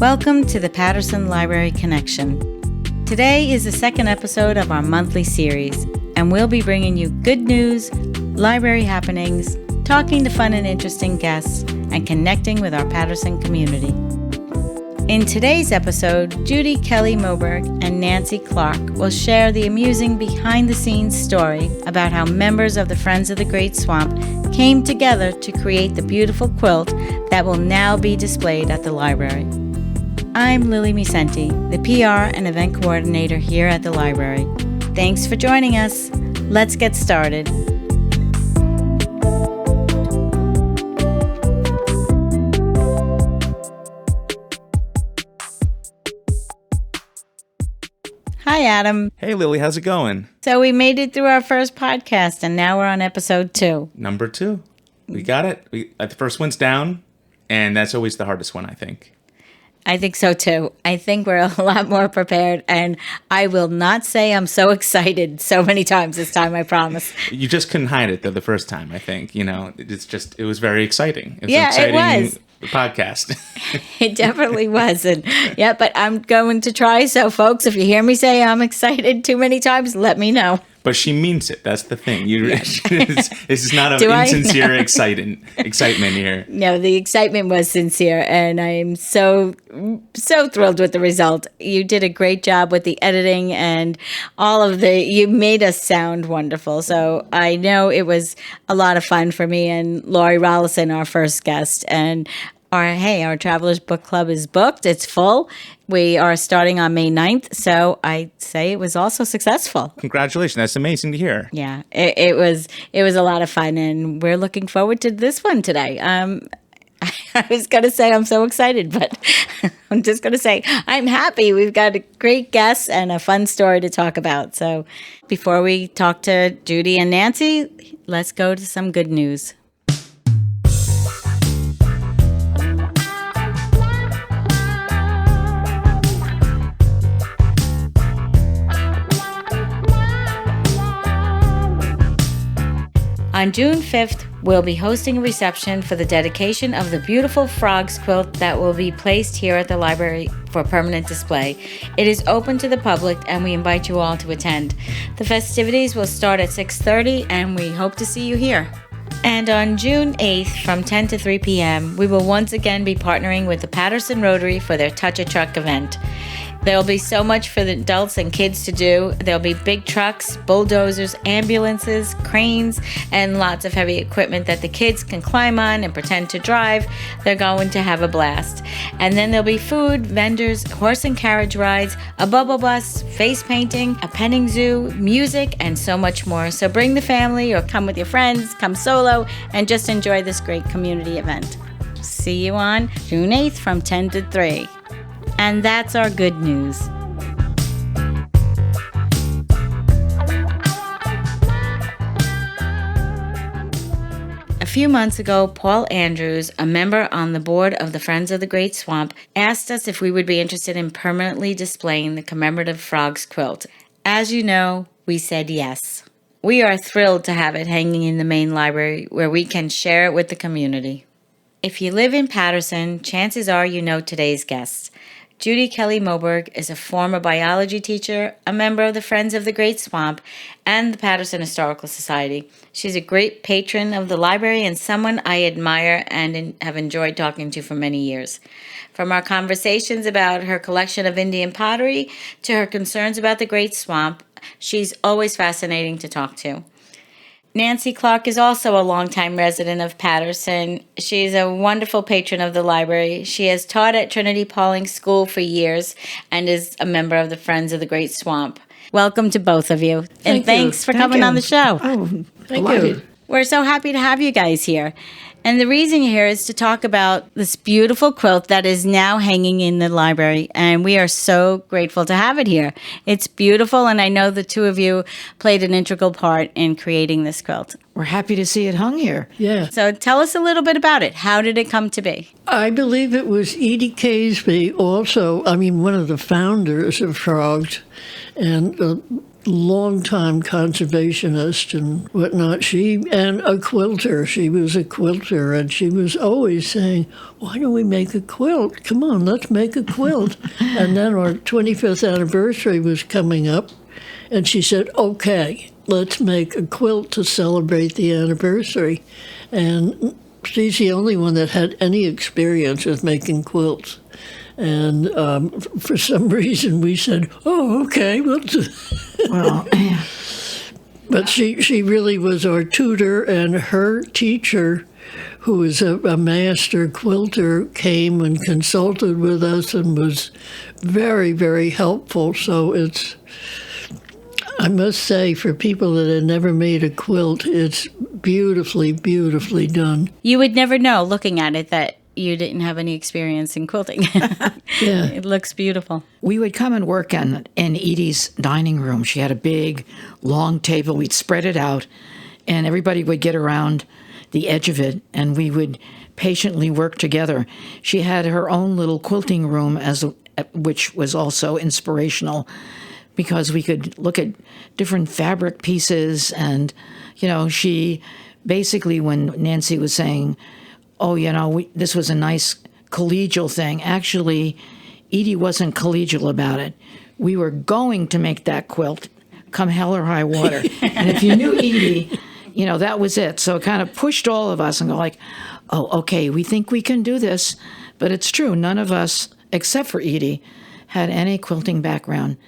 Welcome to the Patterson Library Connection. Today is the second episode of our monthly series, and we'll be bringing you good news, library happenings, talking to fun and interesting guests, and connecting with our Patterson community. In today's episode, Judy, Kelley-Moberg, and Nancy Clark will share the amusing behind-the-scenes story about how members of the Friends of the Great Swamp came together to create the beautiful quilt that will now be displayed at the library. I'm Lily Misenti, the PR and event coordinator here at the library. Thanks for joining us. Let's get started. Hi, Adam. Hey, Lily. How's it going? So we made it through our first podcast, and now we're on episode 2. Number 2. We got it. The first one's down, and that's always the hardest one, I think. I think so, too. I think we're a lot more prepared, and I will not say I'm so excited so many times this time, I promise. You just couldn't hide it, though, the first time, I think. You know, it was very exciting. It was yeah, an exciting it was. Podcast. It definitely was. And yeah, but I'm going to try. So, folks, if you hear me say I'm excited too many times, let me know. But she means it. That's the thing. This is not an insincere excitement here. No, the excitement was sincere, and I'm so thrilled with the result. You did a great job with the editing and you made us sound wonderful. So I know it was a lot of fun for me and Lori Rollison, our first guest. And our Travelers Book Club is booked. It's full. We are starting on May 9th, so I say it was also successful. Congratulations. That's amazing to hear. Yeah, it was a lot of fun, and we're looking forward to this one today. I was going to say I'm so excited, but I'm just going to say I'm happy. We've got a great guest and a fun story to talk about. So before we talk to Judy and Nancy, let's go to some good news. On June 5th, we'll be hosting a reception for the dedication of the beautiful frogs quilt that will be placed here at the library for permanent display. It is open to the public, and we invite you all to attend. The festivities will start at 6:30, and we hope to see you here. And on June 8th, from 10 to 3 p.m., we will once again be partnering with the Patterson Rotary for their Touch a Truck event. There'll be so much for the adults and kids to do. There'll be big trucks, bulldozers, ambulances, cranes, and lots of heavy equipment that the kids can climb on and pretend to drive. They're going to have a blast. And then there'll be food, vendors, horse and carriage rides, a bubble bus, face painting, a petting zoo, music, and so much more. So bring the family or come with your friends, come solo, and just enjoy this great community event. See you on June 8th from 10 to 3. And that's our good news. A few months ago, Paul Andrews, a member on the board of the Friends of the Great Swamp, asked us if we would be interested in permanently displaying the commemorative frogs quilt. As you know, we said yes. We are thrilled to have it hanging in the main library where we can share it with the community. If you live in Patterson, chances are you know today's guests. Judy Kelley-Moberg is a former biology teacher, a member of the Friends of the Great Swamp, and the Patterson Historical Society. She's a great patron of the library and someone I admire and have enjoyed talking to for many years. From our conversations about her collection of Indian pottery to her concerns about the Great Swamp, she's always fascinating to talk to. Nancy Clark is also a longtime resident of Patterson. She's a wonderful patron of the library. She has taught at Trinity Pauling School for years and is a member of the Friends of the Great Swamp. Welcome to both of you. And thanks for coming on the show. Oh, thank you. We're so happy to have you guys here. And the reason you're here is to talk about this beautiful quilt that is now hanging in the library. And we are so grateful to have it here. It's beautiful, and I know the two of you played an integral part in creating this quilt. We're happy to see it hung here. Yeah. So tell us a little bit about it. How did it come to be? I believe it was Edie Caseby, one of the founders of Frogs. And longtime conservationist and whatnot. And a quilter. She was a quilter, and she was always saying, "Why don't we make a quilt? Come on, let's make a quilt." And then our 25th anniversary was coming up, and she said, "Okay, let's make a quilt to celebrate the anniversary." And she's the only one that had any experience with making quilts. And for some reason, we said, "Oh, okay, we'll do." Well, But she really was our tutor, and her teacher, who was a master quilter, came and consulted with us and was very, very helpful. So I must say, for people that had never made a quilt, it's beautifully, beautifully done. You would never know looking at it that you didn't have any experience in quilting. Yeah. It looks beautiful. we would come and work in Edie's dining room. She had a big, long table. We'd spread it out, and everybody would get around the edge of it, and we would patiently work together. She had her own little quilting room, which was also inspirational, because we could look at different fabric pieces. And, she basically, when Nancy was saying, "Oh, this was a nice collegial thing," actually, Edie wasn't collegial about it. We were going to make that quilt come hell or high water. And if you knew Edie, that was it. So it kind of pushed all of us and go like, "Oh, okay, we think we can do this." But it's true, none of us, except for Edie, had any quilting background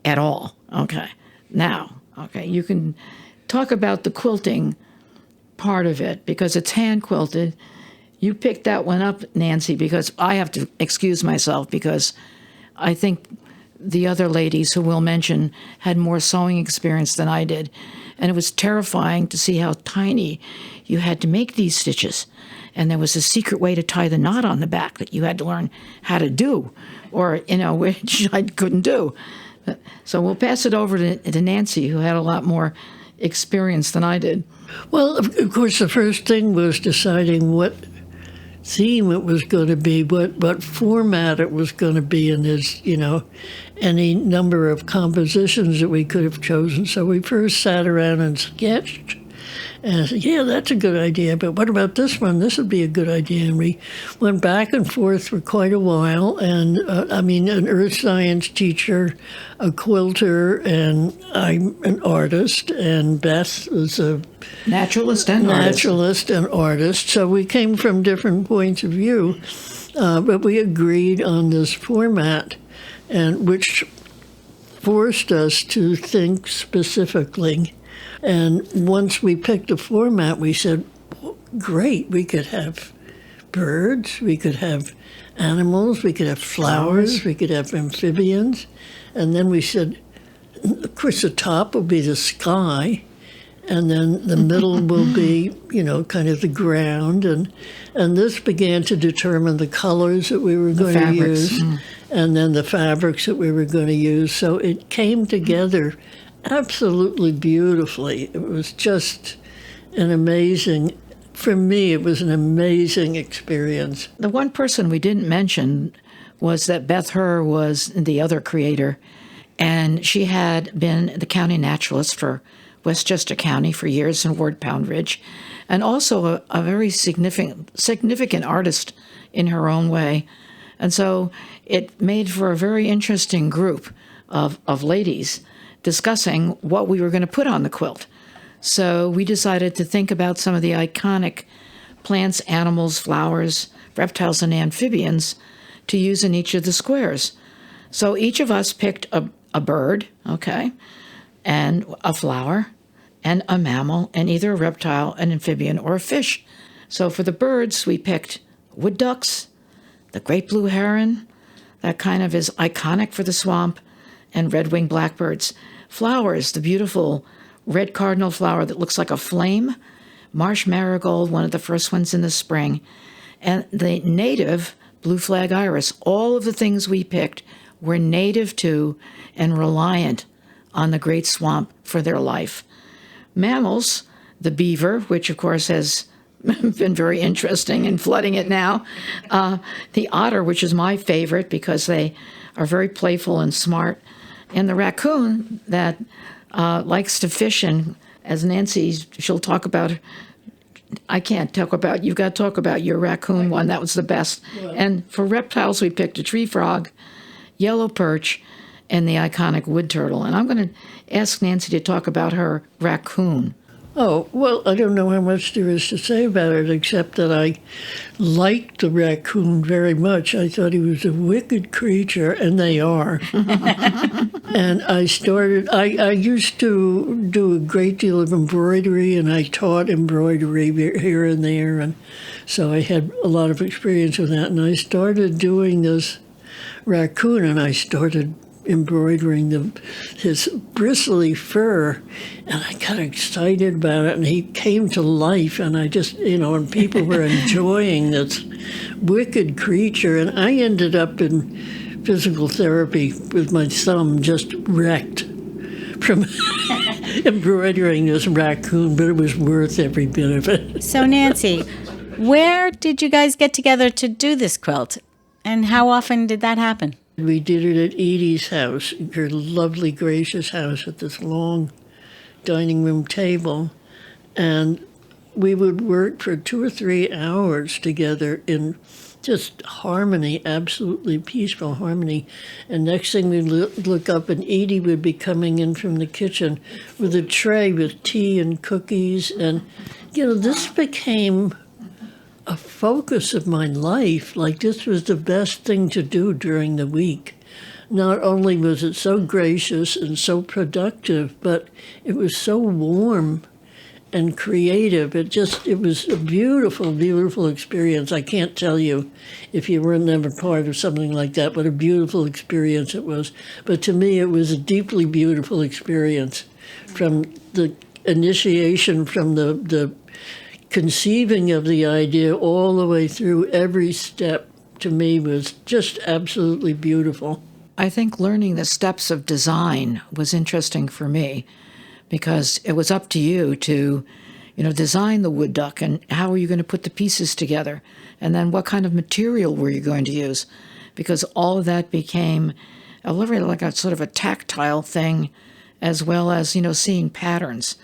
at all. Okay. Now, you can talk about the quilting part of it, because it's hand quilted. You picked that one up, Nancy, because I have to excuse myself, because I think the other ladies who we'll mention had more sewing experience than I did. And it was terrifying to see how tiny you had to make these stitches. And there was a secret way to tie the knot on the back that you had to learn how to do, or, which I couldn't do. So we'll pass it over to Nancy, who had a lot more experience than I did. Well, of course, the first thing was deciding what theme it was going to be, what format it was going to be, and there's, any number of compositions that we could have chosen. So we first sat around and sketched, and I said, "Yeah, that's a good idea, but what about this one? This would be a good idea." And we went back and forth for quite a while, and an earth science teacher, a quilter, and I'm an artist, and Beth was a Naturalist and artist. So we came from different points of view, but we agreed on this format, and which forced us to think specifically. And once we picked a format, we said, well, great, we could have birds, we could have animals, we could have flowers, we could have amphibians. And then we said, of course, the top will be the sky, and then the middle will be, kind of the ground. And this began to determine the colors that we were going to use, and then the fabrics that we were going to use. So it came together absolutely beautifully. It was just for me, it was an amazing experience. The one person we didn't mention was that Beth Herr was the other creator, and she had been the county naturalist for Westchester County for years in Ward Pound Ridge, and also a very significant artist in her own way. And so it made for a very interesting group of ladies discussing what we were going to put on the quilt. So we decided to think about some of the iconic plants, animals, flowers, reptiles, and amphibians to use in each of the squares. So each of us picked a bird, and a flower, and a mammal, and either a reptile, an amphibian, or a fish. So for the birds, we picked wood ducks, the great blue heron, that kind of is iconic for the swamp, and red-winged blackbirds. Flowers, the beautiful red cardinal flower that looks like a flame, marsh marigold, one of the first ones in the spring, and the native blue flag iris. All of the things we picked were native to and reliant on the Great Swamp for their life. Mammals, the beaver, which of course has been very interesting in flooding it now. The otter, which is my favorite because they are very playful and smart. And the raccoon that likes to fish, and as Nancy, she'll talk about. I can't talk about. You've got to talk about your raccoon one. That was the best. Well, and for reptiles, we picked a tree frog, yellow perch, and the iconic wood turtle. And I'm going to ask Nancy to talk about her raccoon. Oh, well, I don't know how much there is to say about it, except that I liked the raccoon very much. I thought he was a wicked creature, and they are. And I used to do a great deal of embroidery, and I taught embroidery here and there, and so I had a lot of experience with that. And I started doing this raccoon, and I started embroidering his bristly fur, and I got excited about it, and he came to life, and I just, and people were enjoying this wicked creature, and I ended up in physical therapy with my thumb just wrecked from embroidering this raccoon, but it was worth every bit of it. So Nancy, where did you guys get together to do this quilt, and how often did that happen? We did it at Edie's house, her lovely, gracious house, at this long dining room table. And we would work for 2 or 3 hours together in just harmony, absolutely peaceful harmony. And next thing we'd look up, and Edie would be coming in from the kitchen with a tray with tea and cookies. And, this became a focus of my life. Like, this was the best thing to do during the week. Not only was it so gracious and so productive, but it was so warm and creative. It was a beautiful, beautiful experience. I can't tell you, if you weren't ever part of something like that, what a beautiful experience it was. But to me, it was a deeply beautiful experience, from the initiation, from the conceiving of the idea all the way through. Every step, to me, was just absolutely beautiful. I think learning the steps of design was interesting for me, because it was up to you to, design the wood duck, and how were you going to put the pieces together, and then what kind of material were you going to use, because all of that became like a sort of a tactile thing, as well as, seeing patterns.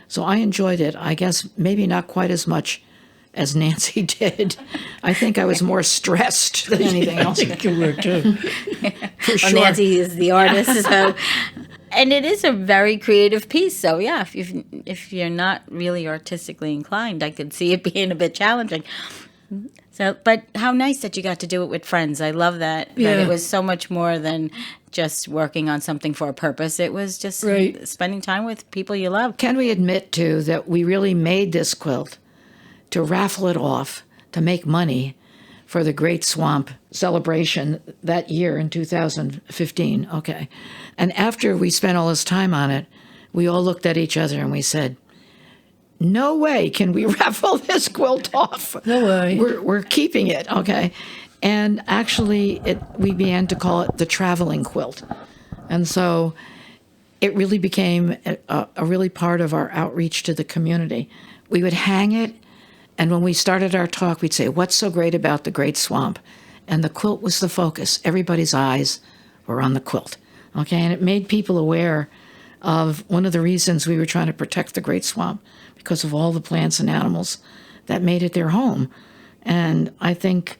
So I enjoyed it. I guess maybe not quite as much as Nancy did. I think I was more stressed than anything else. I think you were too. For sure. Well, Nancy is the artist, so. And it is a very creative piece. So yeah, if you're not really artistically inclined, I could see it being a bit challenging. So, but how nice that you got to do it with friends. I love that. Yeah. That it was so much more than just working on something for a purpose. It was just spending time with people you love. Can we admit, too, that we really made this quilt to raffle it off, to make money for the Great Swamp celebration that year in 2015? Okay. And after we spent all this time on it, we all looked at each other and we said, no way can we raffle this quilt off. No way. We're keeping it, okay? And actually, we began to call it the traveling quilt. And so it really became a really part of our outreach to the community. We would hang it, and when we started our talk, we'd say, what's so great about the Great Swamp? And the quilt was the focus. Everybody's eyes were on the quilt, okay? And it made people aware of one of the reasons we were trying to protect the Great Swamp, because of all the plants and animals that made it their home. And I think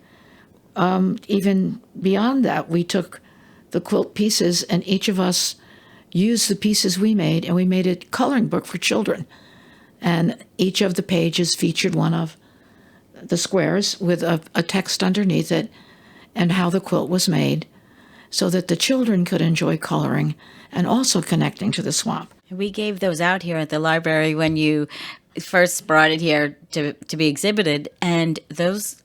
even beyond that, we took the quilt pieces, and each of us used the pieces we made, and we made a coloring book for children. And each of the pages featured one of the squares with a text underneath it and how the quilt was made, so that the children could enjoy coloring and also connecting to the swamp. We gave those out here at the library when you first brought it here to be exhibited, and those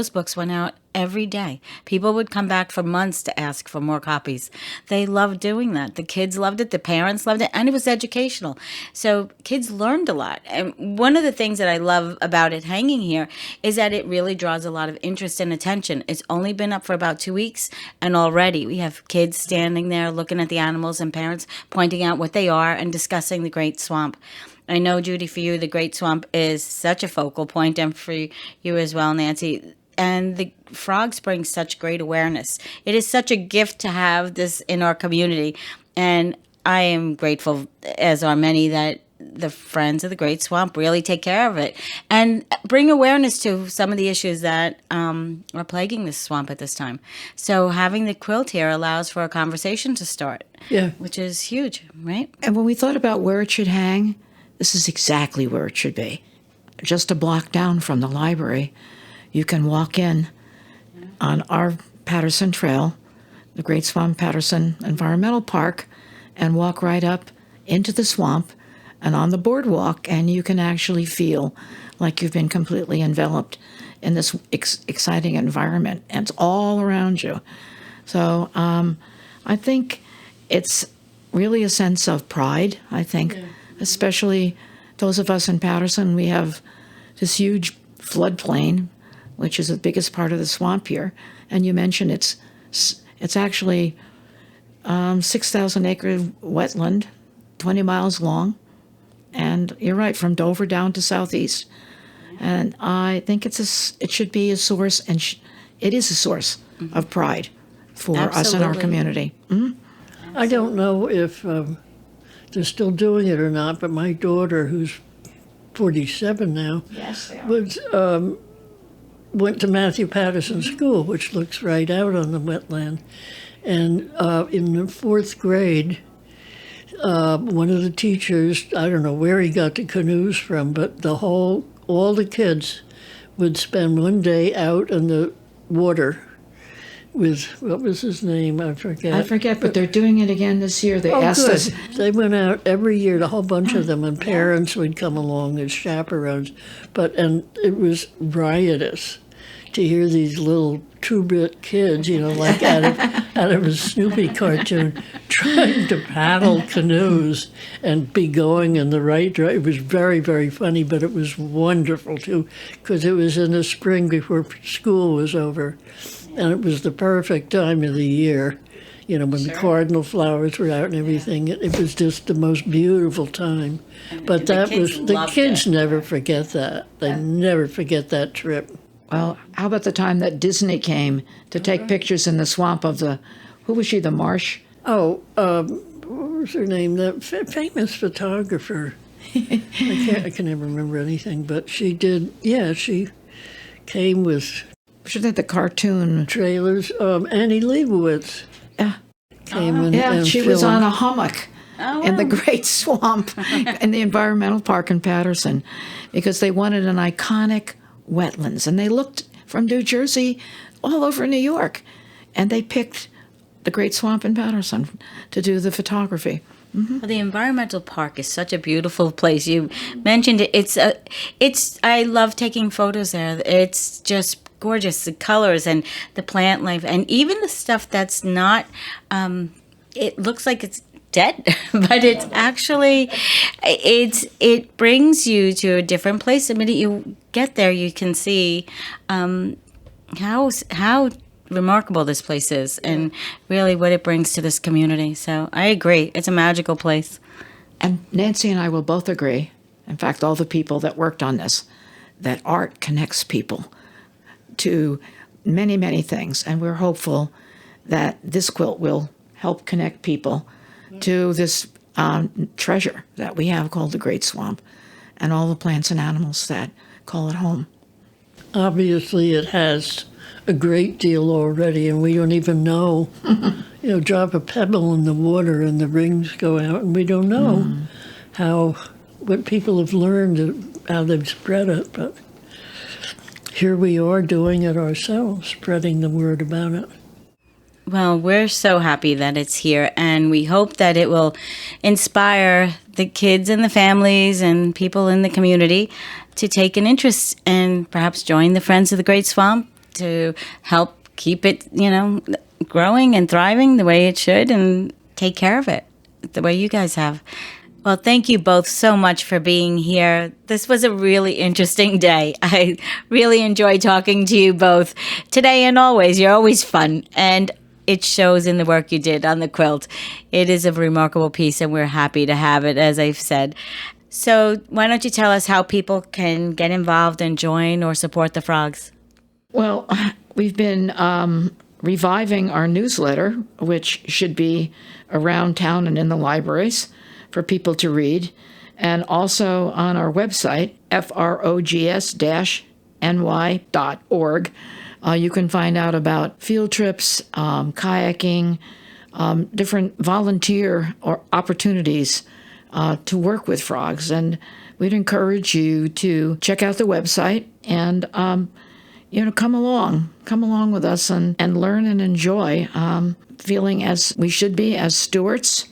books went out every day. People would come back for months to ask for more copies. They loved doing that. The kids loved it, the parents loved it, and it was educational. So kids learned a lot. And one of the things that I love about it hanging here is that it really draws a lot of interest and attention. It's only been up for about 2 weeks, and already we have kids standing there looking at the animals and parents pointing out what they are and discussing the Great Swamp. I know, Judy, for you, the Great Swamp is such a focal point, and for you as well, Nancy. And the frogs bring such great awareness. It is such a gift to have this in our community. And I am grateful, as are many, that the Friends of the Great Swamp really take care of it and bring awareness to some of the issues that are plaguing this swamp at this time. So having the quilt here allows for a conversation to start, which is huge, right? And when we thought about where it should hang, this is exactly where it should be. Just a block down from the library, you can walk in on our Patterson Trail, the Great Swamp Patterson Environmental Park, and walk right up into the swamp and on the boardwalk, and you can actually feel like you've been completely enveloped in this exciting environment, and it's all around you. So I think it's really a sense of pride, I think, especially those of us in Patterson. We have this huge floodplain, which is the biggest part of the swamp here, and you mentioned it's actually 6,000 acre wetland, 20 miles long. And you're right, from Dover down to southeast. And I think it should be a source, and it is a source of pride for us in our community. Mm-hmm. I don't know if they're still doing it or not, but my daughter, who's 47 now, went to Matthew Patterson School, which looks right out on the wetland. And in the 4th grade, one of the teachers, I don't know where he got the canoes from, but all the kids would spend one day out in the water with, what was his name? I forget, but they're doing it again this year. They asked good. us. They went out every year, the whole bunch of them, and parents would come along as chaperones. And it was riotous to hear these little 2-bit kids, like out of a Snoopy cartoon, trying to paddle canoes and be going in the right direction. It was very, very funny, but it was wonderful, too, because it was in the spring before school was over, and it was the perfect time of the year, when the cardinal flowers were out and everything. It was just the most beautiful time. But the kids never forget that. They never forget that trip. Well, how about the time that Disney came to take pictures in the swamp of who was she, the marsh? Oh, what was her name? That famous photographer. I can never remember anything, but she did, she came with... She did the cartoon. Trailers. Annie Leibovitz came and she filmed. was on a hummock in the Great Swamp in the Environmental Park in Patterson because they wanted an iconic wetlands, and they looked from New Jersey all over New York, and they picked the Great Swamp in Patterson to do the photography. Mm-hmm. Well, the environmental park is such a beautiful place. You mentioned it. I love taking photos there. It's just gorgeous, the colors and the plant life, and even the stuff that's not. It looks like it's dead, but it's actually it brings you to a different place. The minute you get there, you can see how remarkable this place is and really what it brings to this community. So I agree, it's a magical place. And Nancy and I will both agree, in fact all the people that worked on this, that art connects people to many, many things, and we're hopeful that this quilt will help connect people to this treasure that we have called the Great Swamp and all the plants and animals that call it home. Obviously, it has a great deal already, and we don't even know. Drop a pebble in the water and the rings go out, and we don't know what people have learned, how they've spread it. But here we are doing it ourselves, spreading the word about it. Well, we're so happy that it's here, and we hope that it will inspire the kids and the families and people in the community to take an interest and perhaps join the Friends of the Great Swamp to help keep it, growing and thriving the way it should and take care of it the way you guys have. Well, thank you both so much for being here. This was a really interesting day. I really enjoyed talking to you both today and always. You're always fun, and it shows in the work you did on the quilt. It is a remarkable piece, and we're happy to have it, as I've said. So why don't you tell us how people can get involved and join or support the Frogs? Well, we've been reviving our newsletter, which should be around town and in the libraries for people to read, and also on our website, frogs-ny.org. You can find out about field trips, kayaking, different volunteer or opportunities to work with frogs. And we'd encourage you to check out the website and come along with us and learn and enjoy, feeling as we should be as stewards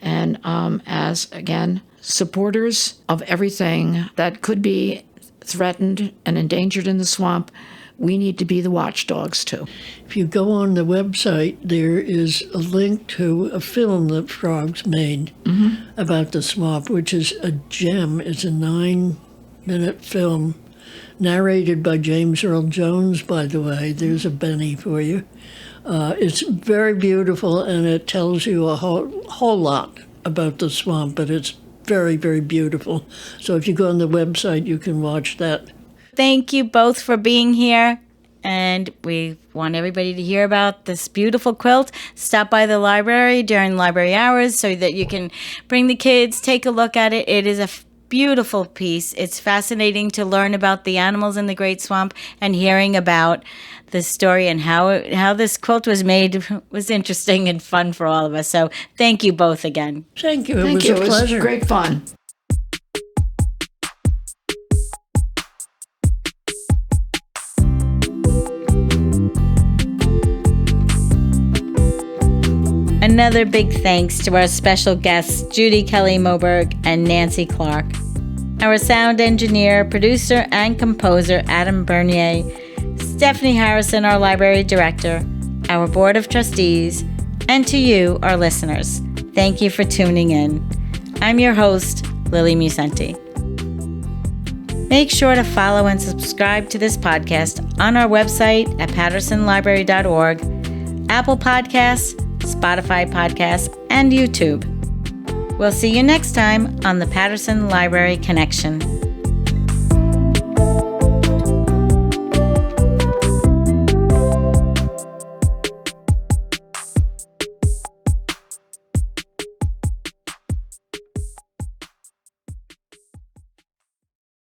and as, again, supporters of everything that could be threatened and endangered in the swamp. We need to be the watchdogs, too. If you go on the website, there is a link to a film that Frogs made about the swamp, which is a gem. It's a 9-minute film narrated by James Earl Jones, by the way. There's a Benny for you. It's very beautiful, and it tells you a whole lot about the swamp, but it's very, very beautiful. So if you go on the website, you can watch that. Thank you both for being here. And we want everybody to hear about this beautiful quilt. Stop by the library during library hours so that you can bring the kids, take a look at it. It is a beautiful piece. It's fascinating to learn about the animals in the Great Swamp, and hearing about the story and how this quilt was made was interesting and fun for all of us. So thank you both again. Thank you. It was a pleasure. It was great fun. Another big thanks to our special guests, Judy Kelley-Moberg and Nancy Clark. Our sound engineer, producer, and composer, Adam Bernier. Stephanie Harrison, our library director. Our board of trustees. And to you, our listeners. Thank you for tuning in. I'm your host, Lily Musenti. Make sure to follow and subscribe to this podcast on our website at pattersonlibrary.org, Apple Podcasts, Spotify Podcasts, and YouTube. We'll see you next time on the Patterson Library Connection.